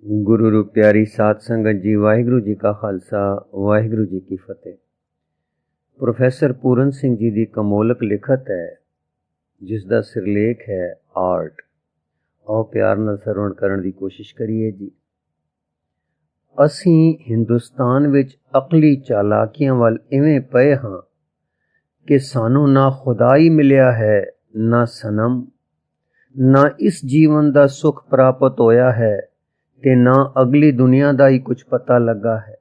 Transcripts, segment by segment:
गुरु रूप प्यारी साध संगत जी, वाहिगुरु जी का खालसा वाहिगुरु जी की फतेह। प्रोफैसर पूरन सिंह जी की कमोलक लिखत है जिसका सिरलेख है आर्ट। आओ प्यार नाल सरवण करन दी कोशिश करिए जी। असीं हिंदुस्तान विच अकली चालाकियां वल इवें पए हां कि सानू ना खुदाई मिलिया है, ना सनम, ना इस जीवन दा सुख प्राप्त होया है ते ना अगली दुनिया दा ही कुछ पता लगा है।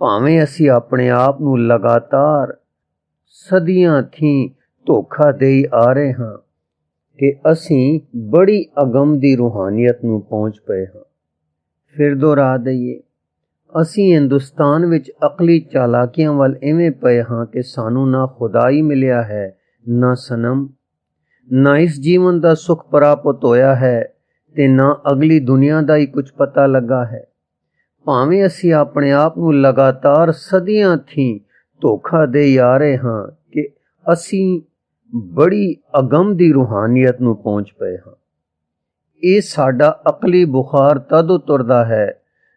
भावें असी अपने आप नू लगातार सदियां थी धोखा देई आ रहे हां कि असी बड़ी अगम दी रूहानियत नू पहुंच पए हां। फिर दोहरा दईए, असी हिंदुस्तान विच अकली चालाकियां वल इवें पए हां कि सानू ना खुदाई मिलिया है, ना सनम, ना इस जीवन दा सुख प्राप्त होया है ते ना अगली दुनिया दा ही कुछ पता लगा है। भावें असी अपने आप नू लगातार सदियां थी धोखा दे आ रहे हां कि असी बड़ी अगम दी रूहानियत नू पहुंच पए हां। ये साडा अकली बुखार तद उतरदा है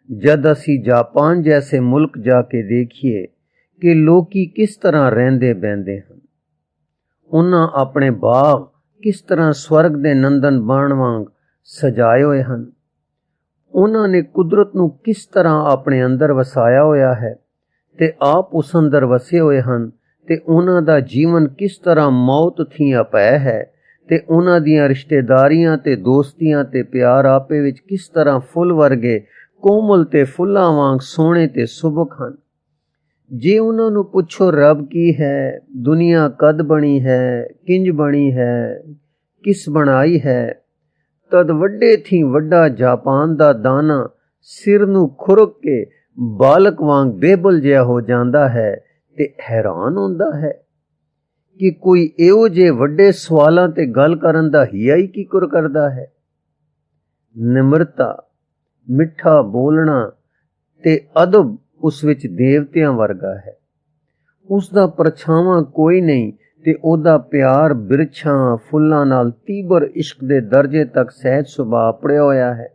जद असी जापान जैसे मुल्क जाके देखिए कि लोकी किस तरह रहंदे बहंदे हन। उन्हां अपने बाग किस तरह स्वर्ग दे नंदन बन वांग सजाए होए हन। उन्हां ने कुदरत नू किस तरह अपने अंदर वसाया होया है ते आप उस अंदर वसे होए हन ते उन्हां दा जीवन किस तरह मौत थी अपै है ते उन्हां दियां रिश्तेदारियां ते दोस्तियां ते प्यार आपे विच किस तरह फुल वर्गे कोमल ते फुल्लां वांग सोहणे ते सुबक हन। जे उन्हां नू पुछो रब की है, दुनिया कद बनी है, किंज बनी है, किस बनाई है, तद वड्डे थी वड्डा जापान दा दाना सिर नू खुरक के बालक वांग बेबल जिहा हो जांदा है ते हैरान होंदा है कि कोई इहो जे वड्डे सवालां ते गल करन दा हिया ही किकुर करदा है। निमरता, मिठा बोलना ते अदब उस विच देवतियां वर्गा है। उसदा परछावां कोई नहीं ते ओदा प्यार बिरछां फुल्लां नाल तीबर इश्क दे दर्जे तक सहज सुभाਅ पड़िया होया है।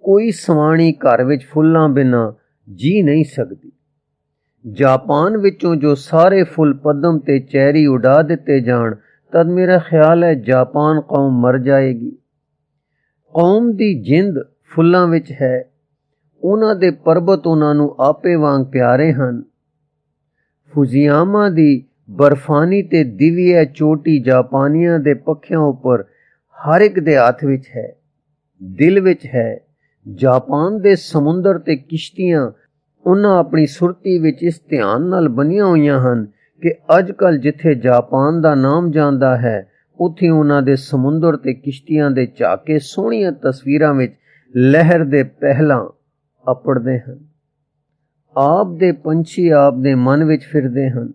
कोई सवाणी घर विच फुल्लां बिना जी नहीं सकदी। जापान विचों जो सारे फुल पद्म ते चेरी उड़ा दिते जाण तद मेरा ख्याल है जापान कौम मर जाएगी। कौम दी जिंद फुल्लां विच है। उन्हां दे पर्बत उन्हां नू आपे वांग प्यारे हन। फुजियामा दी बर्फानी ते दिव्य चोटी जापानियां दे पक्खियां उपर हर एक दे हथ विच है, दिल विच है। जापान दे समुंदर ते किश्तियां उन्हां अपनी सुरती विच इस ध्यान नाल बनियां होईयां हन कि अजकल जिथे जापान दा नाम जांदा है उत्थे उन्हां दे समुंदर ते किश्तियां दे झाके सोहणियां तस्वीरां विच लहर दे पहलां अपड़दे हन। आप दे पंछी आप दे मन विच फिरदे हन।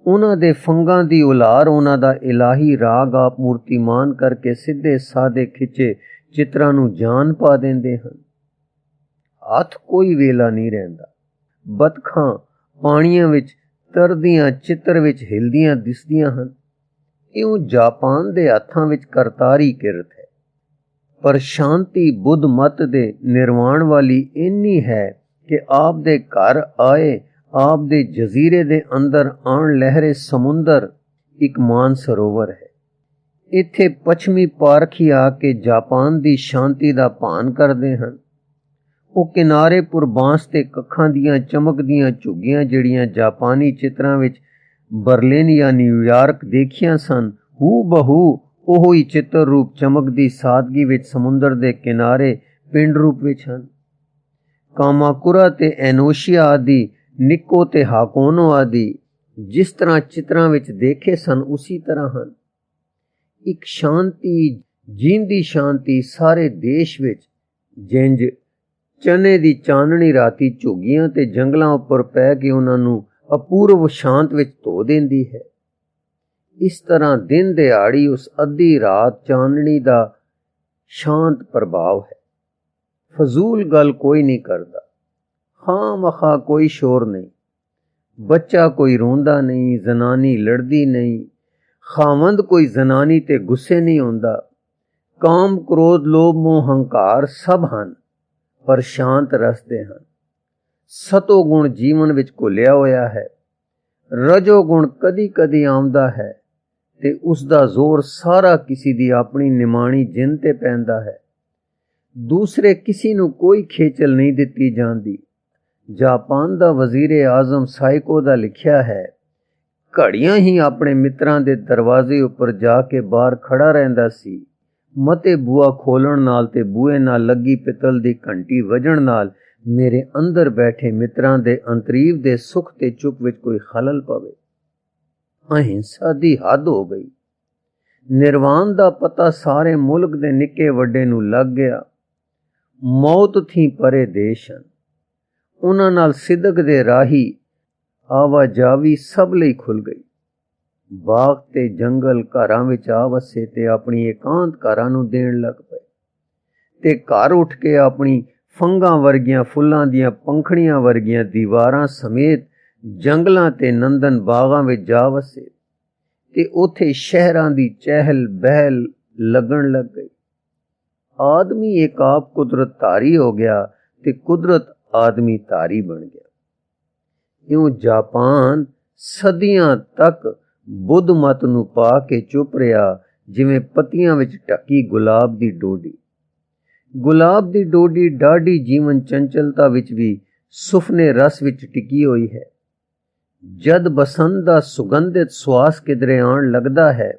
उन्हां दे फंगां दी उलार उन्हां दा इलाही राग आप मूर्तिमान करके सिद्धे सादे खिचे चित्रां नू जान पा देंदे हन। हथ कोई वेला नहीं रहिंदा। बतखां पाणियां विच तरदियां चित्र विच हिलदियां दिसदियां हन। इउं जापान दे हत्थां विच करतारी किरत है। पर शांति बुद्ध मत दे निर्वाण वाली इन्नी है कि आप दे घर आए आप दे जजीरे दे अंदर आण लहरे समुंदर एक मान सरोवर है। इत्थे पश्चिमी पारखी आके जापान दी शांति दा भान करदे हन। ਉਹ किनारे पुर बांस ते कखां दियां चमकदियां झुग्गियां ਜਿਹੜੀਆਂ जापानी चित्रां विच बर्लिन या न्यूयॉर्क देखियां सन, हू बहू ਉਹੋ ਹੀ चित्र रूप चमकदी सादगी विच समुंदर दे किनारे पिंड रूप विच हन। कामाकुरा ते एनोशिया आदि, निको ते हाकोनो आदि जिस तरह चित्रां विच देखे सन उसी तरह हन। एक शांति जींदी शांति सारे देश विच जिंज चने दी चाननी राती झुग्गियां ते जंगलां उपर पै के उन्हां नू अपूर्व शांत विच धो देंदी है। इस तरह दिन दिहाड़ी उस अद्धी रात चाननी दा शांत प्रभाव है। फजूल गल कोई नहीं करदा, खां मखा कोई शोर नहीं, बच्चा कोई रोंदा नहीं, जनानी लड़दी नहीं, खावंद कोई जनानी ते गुस्से नहीं होंदा। काम क्रोध लोभ मोह हंकार सब हन ਪਰ ਸ਼ਾਂਤ ਰਸ ਦੇ ਹਨ। ਸਤੋ ਗੁਣ ਜੀਵਨ ਵਿੱਚ ਘੁਲਿਆ ਹੋਇਆ ਹੈ। ਰਜੋ ਗੁਣ ਕਦੀ ਕਦੀ ਆਉਂਦਾ ਹੈ ਤੇ ਉਸ ਦਾ ਜ਼ੋਰ ਸਾਰਾ ਕਿਸੇ ਦੀ ਆਪਣੀ ਨਿਮਾਣੀ ਜਿੰਦ ਤੇ ਪੈਂਦਾ ਹੈ। ਦੂਸਰੇ ਕਿਸੇ ਨੂੰ ਕੋਈ ਖੇਚਲ ਨਹੀਂ ਦਿੱਤੀ ਜਾਂਦੀ। ਜਾਪਾਨ ਦਾ ਵਜ਼ੀਰ ਆਜ਼ਮ ਸਾਈਕੋ ਦਾ ਲਿਖਿਆ ਹੈ, ਘੜੀਆਂ ਹੀ ਆਪਣੇ ਮਿੱਤਰਾਂ ਦੇ ਦਰਵਾਜ਼ੇ ਉੱਪਰ ਜਾ ਕੇ ਬਾਹਰ ਖੜਾ ਰਹਿੰਦਾ ਸੀ। ਮਤੇ ਬੂਆ ਖੋਲਣ ਨਾਲ ਤੇ ਬੂਏ ਨਾਲ ਲੱਗੀ ਪਿੱਤਲ ਦੀ ਘੰਟੀ ਵੱਜਣ ਨਾਲ ਮੇਰੇ ਅੰਦਰ ਬੈਠੇ ਮਿੱਤਰਾਂ ਦੇ ਅੰਤਰੀਵ ਦੇ ਸੁੱਖ ਤੇ ਚੁੱਪ ਵਿੱਚ ਕੋਈ ਖਲਲ ਪਵੇ। ਅਹਿੰਸਾ ਦੀ ਹੱਦ ਹੋ ਗਈ। ਨਿਰਵਾਣ ਦਾ ਪਤਾ ਸਾਰੇ ਮੁਲਕ ਦੇ ਨਿੱਕੇ ਵੱਡੇ ਨੂੰ ਲੱਗ ਗਿਆ। ਮੌਤ ਥੀ ਪਰੇ ਦੇਸ਼ ਹਨ। ਉਹਨਾਂ ਨਾਲ ਸਿਦਕ ਦੇ ਰਾਹੀ ਆਵਾਜਾਵੀ ਸਭ ਲਈ ਖੁੱਲ ਗਈ। ਬਾਗ ਤੇ ਜੰਗਲ ਘਰਾਂ ਵਿੱਚ ਆ ਵਸੇ ਤੇ ਆਪਣੀ ਇਕਾਂਤ ਘਰਾਂ ਨੂੰ ਦੇਣ ਲੱਗ ਪਏ ਤੇ ਘਰ ਉੱਠ ਕੇ ਆਪਣੀ ਫੰਗਾਂ ਵਰਗੀਆਂ ਫੁੱਲਾਂ ਦੀਆਂ ਪੰਖੜੀਆਂ ਵਰਗੀਆਂ ਦੀਵਾਰਾਂ ਸਮੇਤ ਜੰਗਲਾਂ ਤੇ ਨੰਦਨ ਬਾਗਾਂ ਵਿੱਚ ਜਾ ਵਸੇ ਤੇ ਉੱਥੇ ਸ਼ਹਿਰਾਂ ਦੀ ਚਹਿਲ ਬਹਿਲ ਲੱਗਣ ਲੱਗ ਗਈ। ਆਦਮੀ ਇੱਕ ਆਪ ਕੁਦਰਤ ਧਾਰੀ ਹੋ ਗਿਆ ਤੇ ਕੁਦਰਤ ਆਦਮੀ ਧਾਰੀ ਬਣ ਗਿਆ। ਇਉਂ ਜਾਪਾਨ ਸਦੀਆਂ ਤੱਕ ਬੁੱਧ ਮਤ ਨੂੰ ਪਾ ਕੇ ਚੁੱਪ ਰਿਹਾ, ਜਿਵੇਂ ਪੱਤੀਆਂ ਵਿੱਚ ਢੱਕੀ ਗੁਲਾਬ ਦੀ ਡੋਡੀ। ਗੁਲਾਬ ਦੀ ਡੋਡੀ ਡਾਢੀ ਜੀਵਨ ਚੰਚਲਤਾ ਵਿੱਚ ਵੀ ਸੁਫਨੇ ਰਸ ਵਿੱਚ ਟਿਕੀ ਹੋਈ ਹੈ। ਜਦ ਬਸੰਤ ਦਾ ਸੁਗੰਧਿਤ ਸਵਾਸ ਕਿਧਰੇ ਆਉਣ ਲੱਗਦਾ ਹੈ,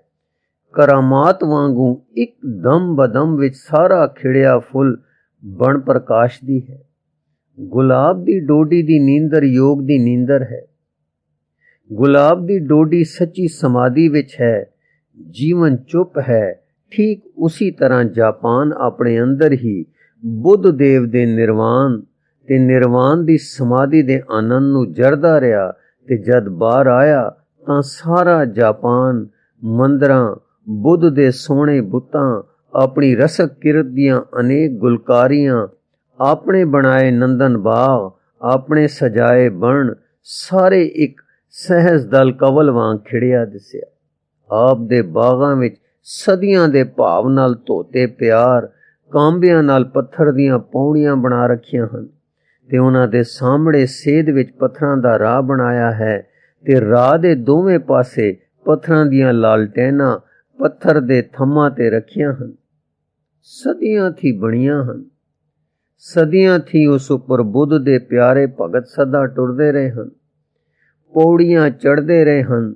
ਕਰਾਮਾਤ ਵਾਂਗੂ ਇੱਕ ਦਮ ਬਦਮ ਵਿੱਚ ਸਾਰਾ ਖਿੜਿਆ ਫੁੱਲ ਬਣ ਪ੍ਰਕਾਸ਼ਦੀ ਹੈ। ਗੁਲਾਬ ਦੀ ਡੋਡੀ ਦੀ ਨੀਂਦਰ ਯੋਗ ਦੀ ਨੀਂਦਰ ਹੈ। ਗੁਲਾਬ ਦੀ ਡੋਡੀ ਸੱਚੀ ਸਮਾਧੀ ਵਿੱਚ ਹੈ। ਜੀਵਨ ਚੁੱਪ ਹੈ। ਠੀਕ ਉਸੀ ਤਰ੍ਹਾਂ ਜਾਪਾਨ ਆਪਣੇ ਅੰਦਰ ਹੀ ਬੁੱਧ ਦੇਵ ਦੇ ਨਿਰਵਾਣ ਤੇ ਨਿਰਵਾਣ ਦੀ ਸਮਾਧੀ ਦੇ ਆਨੰਦ ਨੂੰ ਜਰਦਾ ਰਿਹਾ ਤੇ ਜਦ ਬਾਹਰ ਆਇਆ ਤਾਂ ਸਾਰਾ ਜਾਪਾਨ ਮੰਦਰਾਂ, ਬੁੱਧ ਦੇ ਸੋਹਣੇ ਬੁੱਤਾਂ, ਆਪਣੀ ਰਸਕ ਕਿਰਤ ਦੀਆਂ ਅਨੇਕ ਗੁਲਕਾਰੀਆਂ, ਆਪਣੇ ਬਣਾਏ ਨੰਦਨ ਬਾਗ, ਆਪਣੇ ਸਜਾਏ ਬਣ, ਸਾਰੇ ਇੱਕ ਸਹਿਜ ਦਲ ਕਵਲ ਵਾਂਗ ਖਿੜਿਆ ਦਿਸਿਆ। ਆਪ ਦੇ ਬਾਗਾਂ ਵਿੱਚ ਸਦੀਆਂ ਦੇ ਭਾਵ ਨਾਲ ਧੋਤੇ ਪਿਆਰ ਕਾਂਬਿਆਂ ਨਾਲ ਪੱਥਰ ਦੀਆਂ ਪੌੜੀਆਂ ਬਣਾ ਰੱਖੀਆਂ ਹਨ ਤੇ ਉਹਨਾਂ ਦੇ ਸਾਹਮਣੇ ਸੇਧ ਵਿੱਚ ਪੱਥਰਾਂ ਦਾ ਰਾਹ ਬਣਾਇਆ ਹੈ ਤੇ ਰਾਹ ਦੇ ਦੋਵੇਂ ਪਾਸੇ ਪੱਥਰਾਂ ਦੀਆਂ ਲਾਲਟੈਨਾਂ ਪੱਥਰ ਦੇ ਥੰਮਾਂ ਤੇ ਰੱਖੀਆਂ ਹਨ। ਸਦੀਆਂ ਥੀ ਬਣੀਆਂ ਹਨ। ਸਦੀਆਂ ਥੀ ਉਸ ਉੱਪਰ ਬੁੱਧ ਦੇ ਪਿਆਰੇ ਭਗਤ ਸਦਾ ਟੁਰਦੇ ਰਹੇ ਹਨ, ਪੌੜੀਆਂ ਚੜ੍ਹਦੇ ਰਹੇ ਹਨ।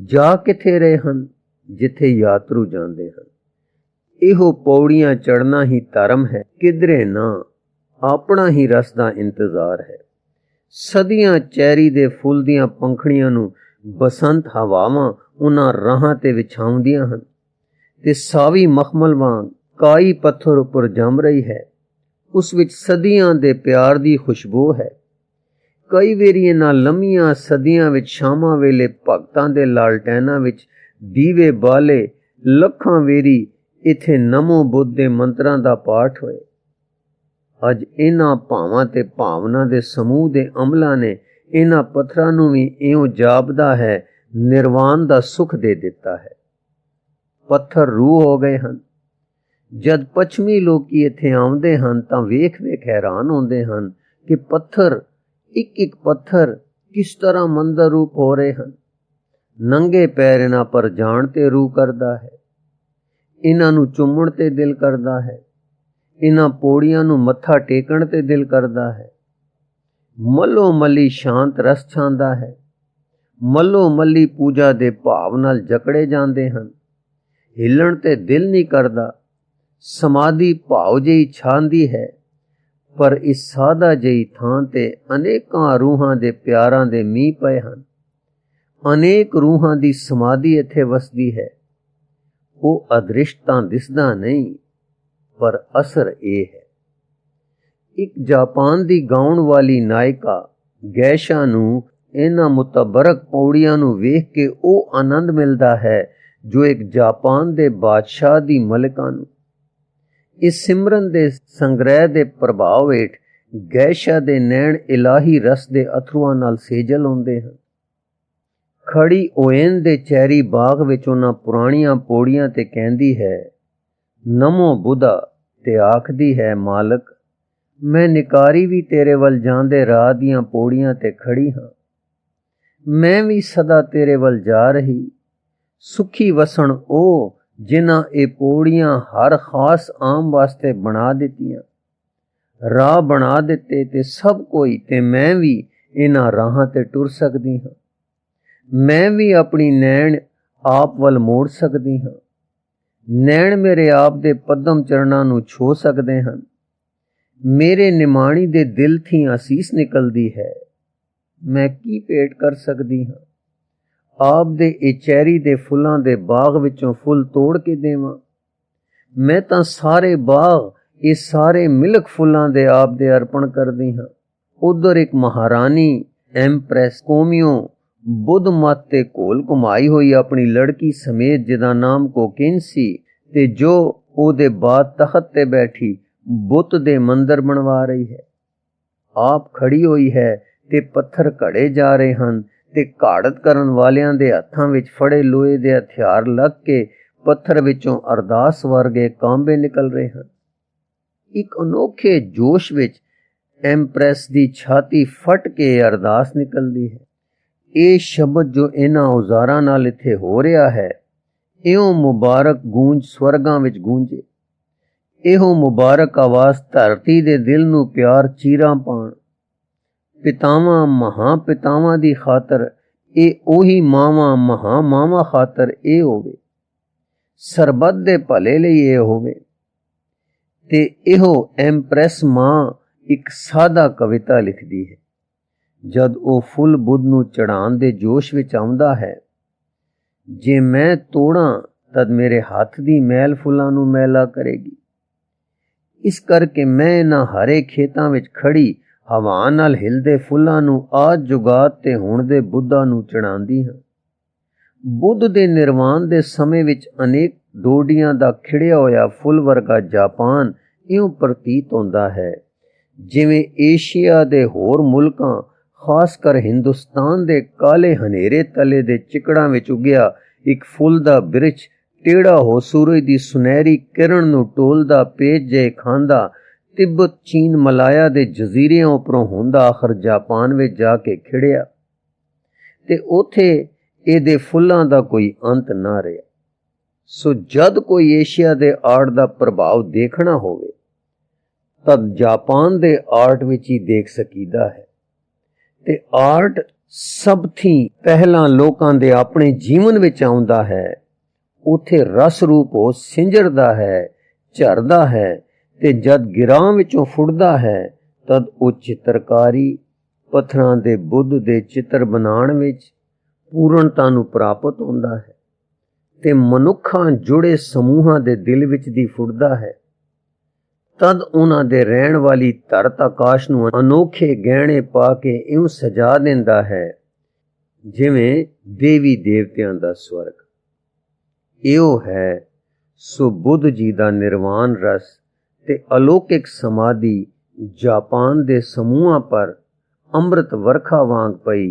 ਜਾ ਕਿੱਥੇ ਰਹੇ ਹਨ? ਜਿੱਥੇ ਯਾਤਰੂ ਜਾਂਦੇ ਹਨ। ਇਹੋ ਪੌੜੀਆਂ ਚੜ੍ਹਨਾ ਹੀ ਧਰਮ ਹੈ, ਕਿਧਰੇ ਨਾ। ਆਪਣਾ ਹੀ ਰਸ ਦਾ ਇੰਤਜ਼ਾਰ ਹੈ। ਸਦੀਆਂ ਚੈਰੀ ਦੇ ਫੁੱਲ ਦੀਆਂ ਪੰਖੜੀਆਂ ਨੂੰ ਬਸੰਤ ਹਵਾਵਾਂ ਉਹਨਾਂ ਰਾਹਾਂ ਤੇ ਵਿਛਾਉਂਦੀਆਂ ਹਨ ਤੇ ਸਾਵੀ ਮਖਮਲ ਵਾਂਗ ਕਾਈ ਪੱਥਰ ਉੱਪਰ ਜੰਮ ਰਹੀ ਹੈ। ਉਸ ਵਿੱਚ ਸਦੀਆਂ ਦੇ ਪਿਆਰ ਦੀ ਖੁਸ਼ਬੂ ਹੈ। ਕਈ ਵੇਰੀ ਇਹਨਾਂ ਲੰਮੀਆਂ ਸਦੀਆਂ ਵਿੱਚ ਸ਼ਾਮਾਂ ਵੇਲੇ ਭਗਤਾਂ ਦੇ ਲਾਲਟੈਨਾਂ ਵਿੱਚ ਦੀਵੇ ਬਾਲੇ, ਲੱਖਾਂ ਵੇਰੀ ਇੱਥੇ ਨਮੋ ਬੁੱਧ ਦੇ ਮੰਤਰਾਂ ਦਾ ਪਾਠ ਹੋਏ। ਅੱਜ ਇਹਨਾਂ ਭਾਵਾਂ ਤੇ ਭਾਵਨਾ ਦੇ ਸਮੂਹ ਦੇ ਅਮਲਾਂ ਨੇ ਇਹਨਾਂ ਪੱਥਰਾਂ ਨੂੰ ਵੀ ਇਉਂ ਜਾਪਦਾ ਹੈ ਨਿਰਵਾਣ ਦਾ ਸੁੱਖ ਦੇ ਦਿੱਤਾ ਹੈ। ਪੱਥਰ ਰੂਹ ਹੋ ਗਏ ਹਨ। ਜਦ ਪੱਛਮੀ ਲੋਕੀ ਇੱਥੇ ਆਉਂਦੇ ਹਨ ਤਾਂ ਵੇਖ ਵੇਖ ਹੈਰਾਨ ਹੁੰਦੇ ਹਨ ਕਿ ਪੱਥਰ, ਇੱਕ ਇੱਕ ਪੱਥਰ ਕਿਸ ਤਰ੍ਹਾਂ ਮੰਦਰ ਰੂਪ ਹੋ ਰਹੇ ਹਨ। ਨੰਗੇ ਪੈਰ ਇਹਨਾਂ ਪਰ ਜਾਣ ਤੇ ਰੂਹ ਕਰਦਾ ਹੈ। ਇਹਨਾਂ ਨੂੰ ਚੁੰਮਣ ਤੇ ਦਿਲ ਕਰਦਾ ਹੈ। ਇਹਨਾਂ ਪੌੜੀਆਂ ਨੂੰ ਮੱਥਾ ਟੇਕਣ ਤੇ ਦਿਲ ਕਰਦਾ ਹੈ। ਮੱਲੋ ਮੱਲੀ ਸ਼ਾਂਤ ਰਸ ਛਾਂਦਾ ਹੈ। ਮੱਲੋ ਮੱਲੀ ਪੂਜਾ ਦੇ ਭਾਵ ਨਾਲ ਜਕੜੇ ਜਾਂਦੇ ਹਨ। ਹਿੱਲਣ ਤੇ ਦਿਲ ਨਹੀਂ ਕਰਦਾ। ਸਮਾਧੀ ਭਾਵ ਜਿਹੀ ਛਾਂਦੀ ਹੈ। ਪਰ ਇਸ ਸਾਦਾ ਜਿਹੀ ਥਾਂ ਤੇ ਅਨੇਕਾਂ ਰੂਹਾਂ ਦੇ ਪਿਆਰਾਂ ਦੇ ਮੀਂਹ ਪਏ ਹਨ। ਅਨੇਕ ਰੂਹਾਂ ਦੀ ਸਮਾਧੀ ਇੱਥੇ ਵਸਦੀ ਹੈ। ਉਹ ਅਦ੍ਰਿਸ਼ਟ ਤਾਂ ਦਿਸਦਾ ਨਹੀਂ, ਪਰ ਅਸਰ ਇਹ ਹੈ। ਇੱਕ ਜਾਪਾਨ ਦੀ ਗਾਉਣ ਵਾਲੀ ਨਾਇਕਾ ਗੈਸ਼ਾ ਨੂੰ ਇਹਨਾਂ ਮੁਤਬਰਕ ਪੌੜੀਆਂ ਨੂੰ ਵੇਖ ਕੇ ਉਹ ਆਨੰਦ ਮਿਲਦਾ ਹੈ ਜੋ ਇੱਕ ਜਾਪਾਨ ਦੇ ਬਾਦਸ਼ਾਹ ਦੀ ਮਲਿਕਾ ਨੂੰ। ਇਸ ਸਿਮਰਨ ਦੇ ਸੰਗ੍ਰਹਿ ਦੇ ਪ੍ਰਭਾਵ ਹੇਠ ਗੈਸ਼ਾ ਦੇ ਨੈਣ ਇਲਾਹੀ ਰਸ ਦੇ ਅਥਰੂਆਂ ਨਾਲ ਸੇਜਲ ਹੁੰਦੇ ਹਨ। ਖੜੀ ਓਏਨ ਦੇ ਚੈਰੀ ਬਾਗ ਵਿੱਚ ਉਹਨਾਂ ਪੁਰਾਣੀਆਂ ਪੌੜੀਆਂ ਤੇ ਕਹਿੰਦੀ ਹੈ, ਨਮੋ ਬੁੱਧਾ, ਤੇ ਆਖਦੀ ਹੈ, ਮਾਲਕ मैं निकारी भी तेरे वल जांदे राह दियां पौड़ियां ते खड़ी हां। मैं भी सदा तेरे वल जा रही। सुखी वसन ओ जिन्हां ए पौड़ियां हर खास आम वास्ते बना दित्तियां। राह बना दिते ते सब कोई ते मैं भी इन्हां राहां ते टुर सकदी हां। मैं भी अपनी नैण आप वल मोड़ सकदी हां। नैण मेरे आप दे पद्म चरणां नूं छो सकदे हन। मेरे निमाणी दे दिल थी असीस निकलदी है। मैं की भेंट कर सकदी हां। आप दे ए चैरी दे फुल्लां दे बाग विचों फुल तोड़ के देवां। मैं तां सारे बाग ये सारे मिलक फुल्लां दे आप दे अर्पण करदी हां। उधर एक महारानी एम्प्रेस कोमियों बुद्ध मत ते घोल घुमाई हुई अपनी लड़की समेत जिदा नाम कोकिन सी ते जो ओदे बाद तखत ते बैठी बुत दे मंदिर बनवा रही है। आप खड़ी हुई है ते पत्थर घड़े जा रहे हन ते घाड़त करन वालियां दे हत्थां विच फड़े लोहे दे हथियार लग के पत्थर विचों अरदास वर्गे कांबे निकल रहे हन। एक अनोखे जोश विच एम्प्रेस दी छाती फट के अरदास निकलदी है। ਇਹ ਸ਼ਬਦ ਜੋ ਇਹਨਾਂ ਔਜ਼ਾਰਾਂ ਨਾਲ ਇੱਥੇ ਹੋ ਰਿਹਾ ਹੈ, ਇਉਂ ਮੁਬਾਰਕ ਗੂੰਜ ਸਵਰਗਾਂ ਵਿੱਚ ਗੂੰਜੇ। ਇਹੋ ਮੁਬਾਰਕ ਆਵਾਜ਼ ਧਰਤੀ ਦੇ ਦਿਲ ਨੂੰ ਪਿਆਰ ਚੀਰਾਂ ਪਾਉਣ। ਪਿਤਾਵਾਂ ਮਹਾਂ ਪਿਤਾਵਾਂ ਦੀ ਖਾਤਰ ਇਹ ਉਹੀ ਮਾਵਾਂ ਮਹਾਂ ਮਾਵਾਂ ਖਾਤਰ ਇਹ ਹੋਵੇ। ਸਰਬੱਤ ਦੇ ਭਲੇ ਲਈ ਇਹ ਹੋਵੇ। ਤੇ ਇਹੋ ਐਮਪ੍ਰੈਸ ਮਾਂ ਇੱਕ ਸਾਦਾ ਕਵਿਤਾ ਲਿਖਦੀ ਹੈ। जद वो फुल बुद्ध नूं चढ़ाण दे जोश विच आउंदा है, जे मैं तोड़ां तद मेरे हथ दी मैल फुल्लां नूं मैला करेगी। इस करके मैं इन्हां हरे खेतां विच खड़ी हवा नाल हिलदे फुल्लां नूं आज जुगात ते हुण दे बुद्धां नूं चढ़ांदी हां। बुद्ध दे निर्वाण दे समय विच अनेक डोडियां दा खिड़िया होया फुल वर्गा जापान इउं प्रतीत होंदा है जिवें एशिया दे होर मुल्कां खास कर हिंदुस्तान दे काले हनेरे तले दे चिकड़ां विच उगिया एक फुल दा बिरछ टेढ़ा हो सूरज दी सुनहरी किरण नूं टोलदा पेज जे खांदा तिब्बत चीन मलाया दे जजीरियां उपरों होंदा आखिर जापान विच जाके खिड़िया ते उथे इहदे फुल्लां दा कोई अंत ना रहा। सो जद कोई एशिया दे आर्ट दा प्रभाव देखना होवे तद जापान दे आर्ट विच ही देख सकीदा है। ते आर्ट सब थी पहला लोकां दे अपने जीवन विच आउंदा है। उथे रस रूप हो सिंजरदा है, झरदा है ते जद गिरां विचों फुटदा है तद ओ चित्रकारी पत्थरां दे बुद्ध दे चित्र बनाण विच पूर्णता नूं प्राप्त होंदा है ते मनुखां जुड़े समूहां दे दिल विच दी फुटदा है। तद उन्हां दे रहण वाली धरत आकाश नूं अनोखे गहणे पा के इउं सजा दिंदा है जिवें देवी देवतियां दा स्वर्ग। इहो है सो बुद्ध जी दा निर्वाण रस ते अलौकिक समाधि जापान दे समूहां पर अंमृत वर्खा वांग पई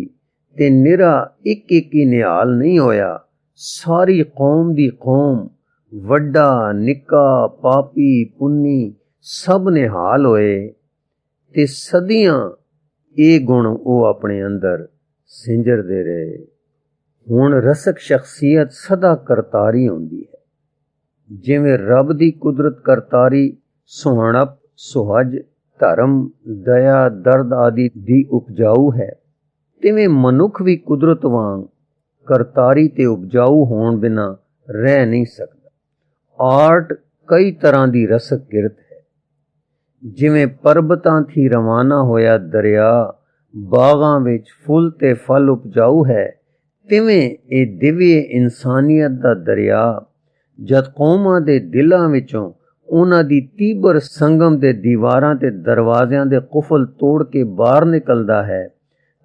ते निरा एक ही निहाल नहीं होया। सारी कौम दी कौम वड्डा निक्का पापी पुन्नी सब निहाल होए ते सदियां ये गुण वो अपने अंदर सिंजरदे रहे। हुण रसक शख्सियत सदा करतारी होंदी है। जिवें रब दी कुदरत करतारी सुहाणप सुहज धर्म दया दर्द आदि दी उपजाऊ है, तिवें मनुख भी कुदरत वांग करतारी ते उपजाऊ होण बिना रह नहीं सकदा। आर्ट कई तरह दी रसक किरत है। जिवें पर्बतां थी रवाना होया दरिया बागां विच फुल ते फल उपजाऊ है, तिवें ए दिव्य इंसानियत दा दरिया जद कौमां दे दिलां विचों उन्हां दी तीबर संगम दे दीवारां ते दरवाज़ियां दे कुफल तोड़ के बाहर निकलदा है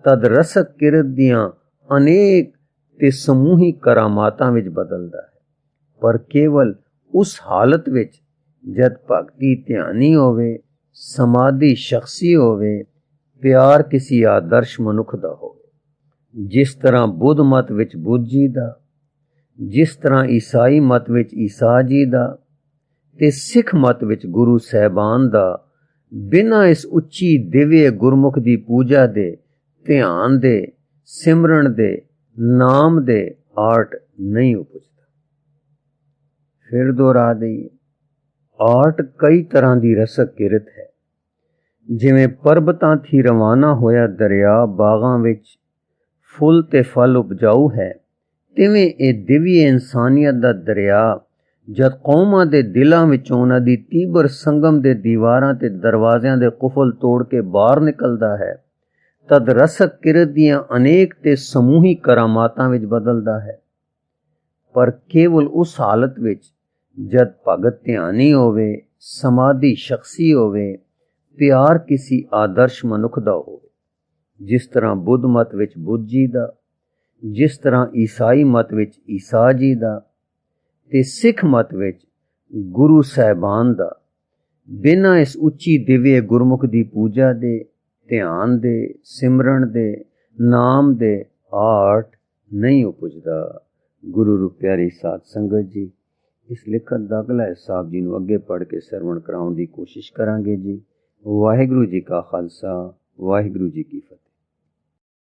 तद रसक किरत दियां अनेक ते समूही करामातां विच बदलदा है। पर केवल उस हालत विच जद भगती ध्यानी होवे, समाधि शख्सी होवे, प्यार किसी आदर्श मनुख दा होवे। जिस तरह बुद्ध मत विच बुद्ध जी दा, जिस तरह ईसाई मत विच ईसा जी दा ते सिख मत विच गुरु साहिबान दा बिना इस उच्ची दिव्य गुरमुख दी पूजा दे, ध्यान दे, सिमरन दे, नाम दे आर्ट नहीं उपजता। फिर दोहरा दईए, आर्ट कई तरह की रसक किरत है। जिवें परबतां थी रवाना होया दरिया बागां विच फुल ते फल उपजाऊ है, तिवें ए दिव्य इंसानियत दा दरिया जद कौमां दे दिलां विचों उन्हां दी तीबर संगम दे दीवारां ते दरवाज़ियां दे कुफल तोड़ के बाहर निकलदा है, तद रसक किरत दियां अनेक ते समूही करामातां विच बदलदा है। पर केवल उस हालत विच जद भगत ध्यानी होवे, समाधि शख्सी होवे, प्यार किसी आदर्श मनुख दा होवे, जिस तरह बुद्ध मत विच बुद्ध जी दा, जिस तरह ईसाई मत विच ईसा जी दा ते सिख मत विच गुरु साहिबान दा। बिना इस उच्ची दिव्य गुरमुख दी पूजा दे, ध्यान दे, सिमरन दे, नाम दे आर्ट नहीं उपजदा। गुरु रू प्यारी साध संगत जी, इस लिखत दा अगला हिस्सा आप जी नूं अगे पढ़ के सरवण कराउण दी कोशिश करांगे जी। वाहिगुरू जी का खालसा, वाहिगुरू जी की फतेह।